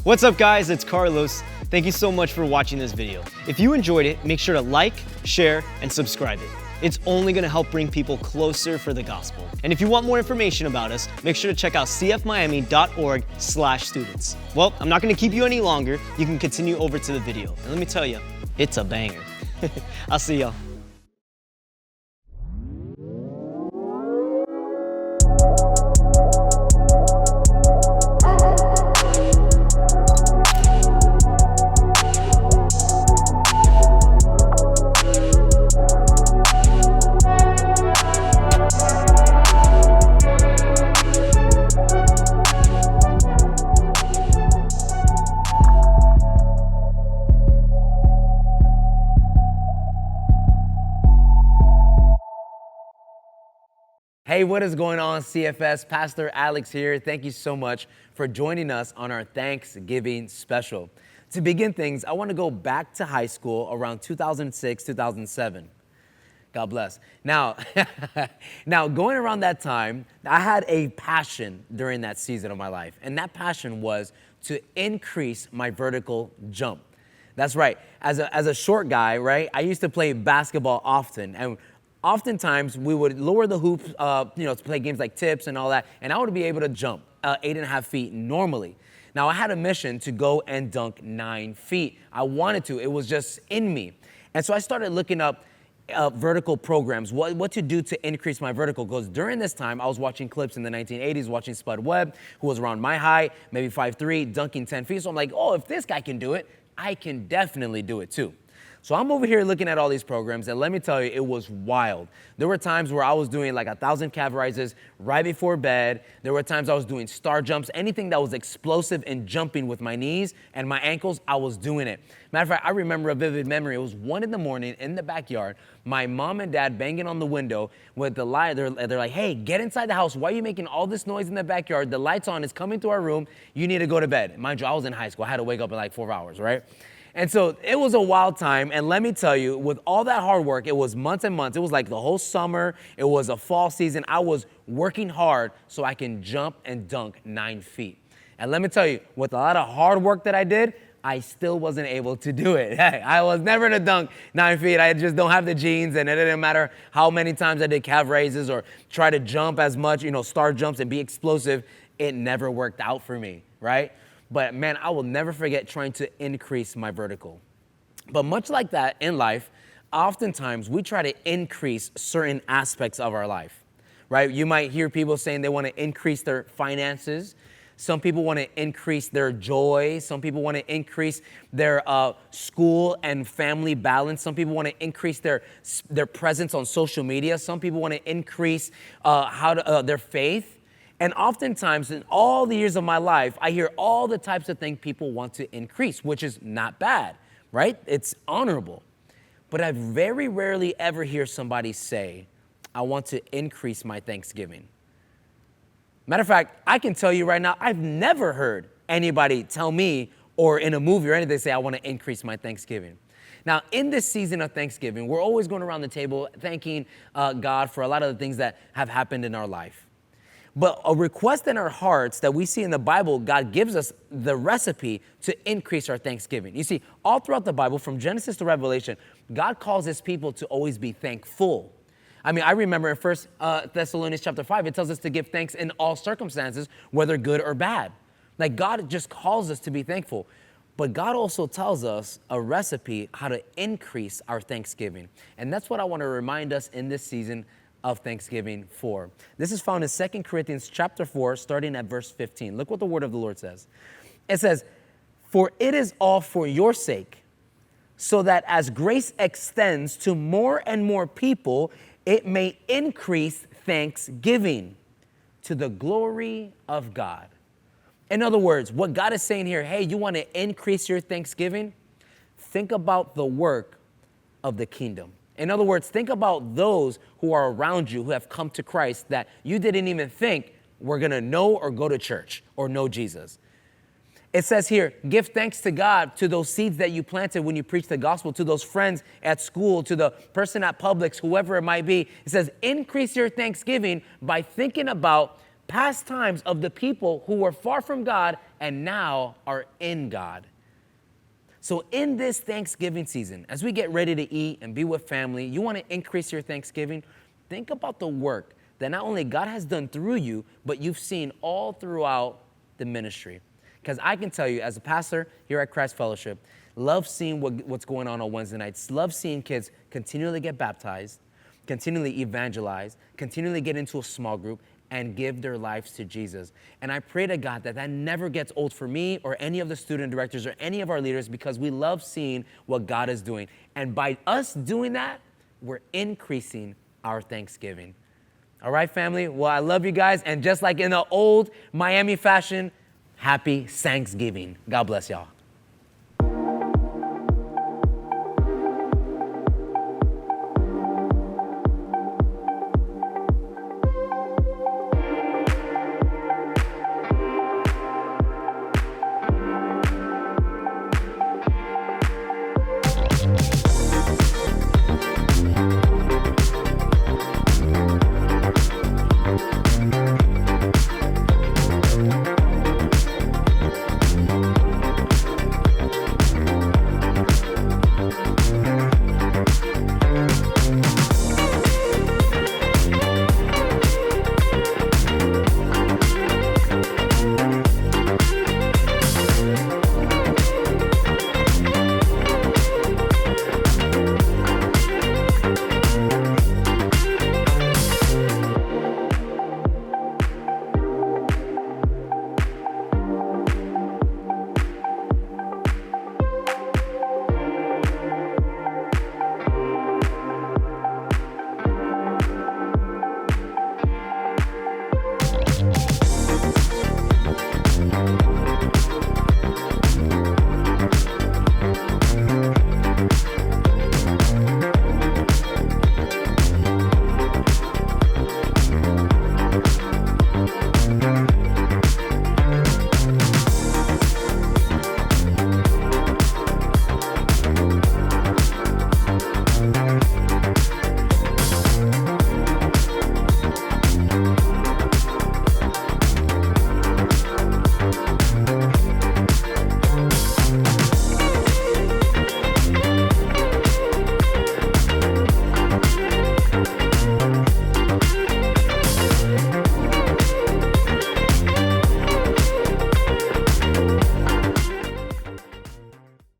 What's up guys, it's Carlos. Thank you so much for watching this video. If you enjoyed it, make sure to like, share, and subscribe it. It's only gonna help bring people closer for the gospel. And if you want more information about us, make sure to check out cfmiami.org/students. Well, I'm not gonna keep you any longer. You can continue over to the video. And let me tell you, it's a banger. I'll see y'all. Hey, what is going on, CFS? Pastor Alex here. Thank you so much for joining us on our Thanksgiving special. To begin things, I want to go back to high school around 2006, 2007. God bless. Now, going around that time, I had a passion during that season of my life, and that passion was to increase my vertical jump. That's right. As a short guy, right, I used to play basketball often, and oftentimes, we would lower the hoops, to play games like tips and all that, and I would be able to jump 8.5 feet normally. Now, I had a mission to go and dunk 9 feet. I wanted to. It was just in me. And so I started looking up vertical programs, what to do to increase my vertical. Because during this time, I was watching clips in the 1980s, watching Spud Webb, who was around my height, maybe 5'3", dunking 10 feet. So I'm like, oh, if this guy can do it, I can definitely do it too. So I'm over here looking at all these programs, and let me tell you, it was wild. There were times where I was doing like 1,000 calf rises right before bed. There were times I was doing star jumps, anything that was explosive and jumping with my knees and my ankles, I was doing it. Matter of fact, I remember a vivid memory. It was 1 a.m. in the backyard, my mom and dad banging on the window with the light. They're like, hey, get inside the house. Why are you making all this noise in the backyard? The light's on, it's coming to our room. You need to go to bed. Mind you, I was in high school. I had to wake up in like 4 hours, right? And so it was a wild time, and let me tell you, with all that hard work, it was months and months. It was like the whole summer. It was a fall season. I was working hard so I can jump and dunk 9 feet. And let me tell you, with a lot of hard work that I did, I still wasn't able to do it. I was never to dunk 9 feet. I just don't have the genes, and it didn't matter how many times I did calf raises or try to jump as much, star jumps and be explosive. It never worked out for me, right? But man, I will never forget trying to increase my vertical. But much like that in life, oftentimes we try to increase certain aspects of our life, right? You might hear people saying they want to increase their finances. Some people want to increase their joy. Some people want to increase their school and family balance. Some people want to increase their presence on social media. Some people want to increase their faith. And oftentimes, in all the years of my life, I hear all the types of things people want to increase, which is not bad, right? It's honorable. But I very rarely ever hear somebody say, I want to increase my Thanksgiving. Matter of fact, I can tell you right now, I've never heard anybody tell me or in a movie or anything say, I want to increase my Thanksgiving. Now, in this season of Thanksgiving, we're always going around the table thanking God for a lot of the things that have happened in our life. But a request in our hearts that we see in the Bible, God gives us the recipe to increase our Thanksgiving. You see, all throughout the Bible, from Genesis to Revelation, God calls his people to always be thankful. I mean, I remember in 1 Thessalonians chapter 5, it tells us to give thanks in all circumstances, whether good or bad. Like God just calls us to be thankful. But God also tells us a recipe how to increase our Thanksgiving. And that's what I want to remind us in this season of Thanksgiving for. This is found in 2 Corinthians chapter 4, starting at verse 15. Look what the word of the Lord says. It says, for it is all for your sake, so that as grace extends to more and more people, it may increase thanksgiving to the glory of God. In other words, what God is saying here, hey, you want to increase your Thanksgiving? Think about the work of the kingdom. In other words, think about those who are around you who have come to Christ that you didn't even think were going to know or go to church or know Jesus. It says here, give thanks to God to those seeds that you planted when you preach the gospel, to those friends at school, to the person at Publix, whoever it might be. It says, increase your Thanksgiving by thinking about pastimes of the people who were far from God and now are in God. So in this Thanksgiving season, as we get ready to eat and be with family, you want to increase your Thanksgiving, think about the work that not only God has done through you, but you've seen all throughout the ministry. Because I can tell you, as a pastor here at Christ Fellowship, love seeing what's going on Wednesday nights, love seeing kids continually get baptized, continually evangelize, continually get into a small group, and give their lives to Jesus. And I pray to God that that never gets old for me or any of the student directors or any of our leaders, because we love seeing what God is doing. And by us doing that, we're increasing our Thanksgiving. All right, family? Well, I love you guys. And just like in the old Miami fashion, happy Thanksgiving. God bless y'all.